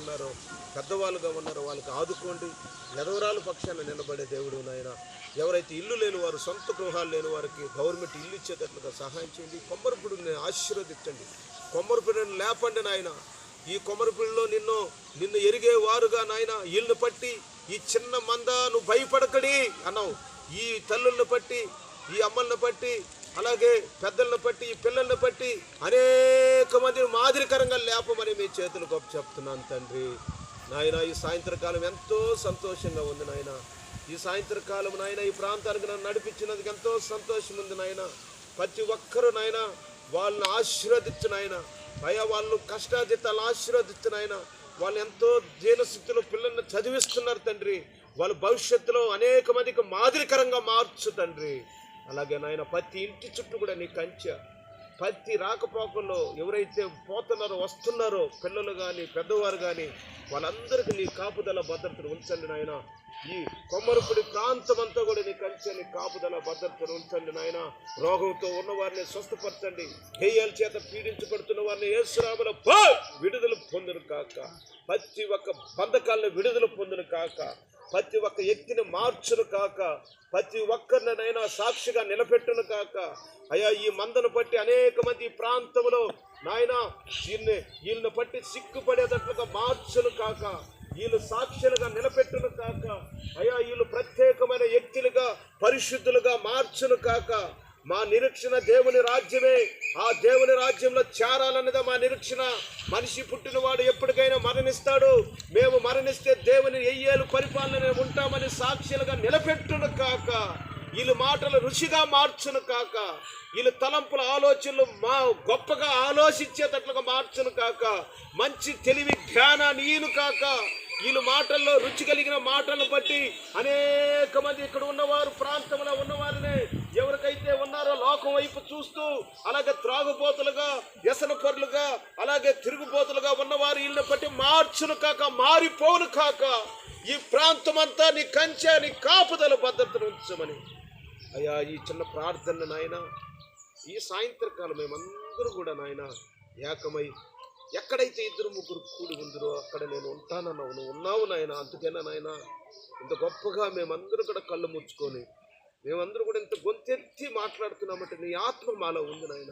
ఉన్నారో, పెద్దవాళ్ళుగా ఉన్నారో వాళ్ళకి ఆదుకోండి. ఎదవరాల పక్షాన నిలబడే దేవుడు నాయన. ఎవరైతే ఇల్లు లేని వారు, సొంత గృహాలు లేని వారికి గవర్నమెంట్ ఇల్లు ఇచ్చేటట్లుగా సహాయం చేయండి. కొమ్మరిపుడిని ఆశీర్వదించండి. కొమ్మరిపుడిని లేపండి నాయన. ఈ కొమ్మరిపుడిలో నిన్ను ఎరిగేవారుగా నాయన వీళ్ళని పట్టి, ఈ చిన్న మంద నువ్వు భయపడకడి అన్నావు. ఈ తల్లులను బట్టి, ఈ అమ్మలను బట్టి, అలాగే పెద్దలను బట్టి, ఈ పిల్లలను బట్టి అనేక మందిని మాదిరికరంగా లేపమని మీ చేతులు గొప్ప చెప్తున్నాను తండ్రి. నాయన ఈ సాయంత్రకాలం ఎంతో సంతోషంగా ఉంది నాయన. ఈ సాయంత్రకాలం నాయన ఈ ప్రాంతానికి నన్ను నడిపించినందుకు ఎంతో సంతోషం ఉంది నాయన. ప్రతి ఒక్కరూ నాయన వాళ్ళని ఆశీర్వదించు నాయన. అయ్యా వాళ్ళు కష్టాజితాలను ఆశీర్వదించు నాయన. వాళ్ళు ఎంతో దీనస్థితిలో పిల్లల్ని చదివిస్తున్నారు తండ్రి. వాళ్ళ భవిష్యత్తులో అనేక మందికి మాదిరికరంగా మార్చు తండ్రి. అలాగే నాయన ప్రతి ఇంటి చుట్టూ కూడా నీ కంచె, ప్రతి రాకపోకల్లో ఎవరైతే పోతున్నారో వస్తున్నారో పిల్లలు కానీ పెద్దవారు కానీ వాళ్ళందరికీ నీ కాపుదల భద్రతను ఉంచండి నాయన. ఈ కొమ్మరిపుడి ప్రాంతం అంతా కూడా నీ కంచె, నీ కాపుదల భద్రతను ఉంచండి నాయన. రోగంతో ఉన్నవారిని స్వస్థపరచండి. దెయ్యాల చేత పీడించబడుతున్న వారిని యేసు నామములో విడుదల పొందును కాక. ప్రతి ఒక్క బంధకాలను విడుదల పొందును కాక. ప్రతి ఒక్క వ్యక్తిని మార్చును కాక. ప్రతి ఒక్కరినైనా సాక్షిగా నిలబెట్టును కాక. అయ్యా ఈ మందను బట్టి అనేక మంది ఈ ప్రాంతంలో నాయన వీళ్ళని బట్టి సిగ్గుపడేటట్లుగా మార్చును కాక. వీళ్ళు సాక్షులుగా నిలబెట్టును కాక. అయ్యా వీళ్ళు ప్రత్యేకమైన వ్యక్తులుగా పరిశుద్ధులుగా మార్చును కాక. మా నిరీక్షణ దేవుని రాజ్యమే. ఆ దేవుని రాజ్యంలో చేరాలన్నదే మా నిరీక్షణ. మనిషి పుట్టినవాడు ఎప్పటికైనా మరణిస్తాడు. మేము మరణిస్తే దేవుని ఎయ్యేలు పరిపాలన ఉంటామని సాక్షులుగా నిలబెట్టును కాక. వీళ్ళు మాటలు రుచిగా మార్చును కాక. వీళ్ళు తలంపుల ఆలోచనలు మా గొప్పగా ఆలోచించేటట్లుగా మార్చును కాక. మంచి తెలివి జ్ఞానాన్ని ఈను కాక. వీళ్ళు మాటల్లో రుచి కలిగిన మాటలను బట్టి అనేక మంది ఇక్కడ ఉన్నవారు, ప్రాంతంలో ఉన్నవారిని ఎవరికైతే ఉన్నారో లోకం వైపు చూస్తూ అలాగే త్రాగుబోతులుగా, వ్యసన పరులుగా, అలాగే తిరుగుబోతులుగా ఉన్నవారు వీళ్ళని బట్టి మార్చును కాక, మారిపోను కాక. ఈ ప్రాంతం అంతా నీ కంచె, నీ కాపుదల భద్రతను ఉంచమని అయ్యా ఈ చిన్న ప్రార్థన నాయన ఈ సాయంత్రకాలం మేమందరూ కూడా నాయన ఏకమై ఎక్కడైతే ఇద్దరు ముగ్గురు కూడి ఉందరో అక్కడ నేను ఉంటానన్నావు. నువ్వు ఉన్నావు నాయన. అందుకేనా నాయన ఇంత గొప్పగా మేమందరూ కూడా కళ్ళు ముచ్చుకొని మేమందరూ కూడా ఇంత గొంతెత్తి మాట్లాడుతున్నామంటే నీ ఆత్మ మాలో ఉంది నాయన.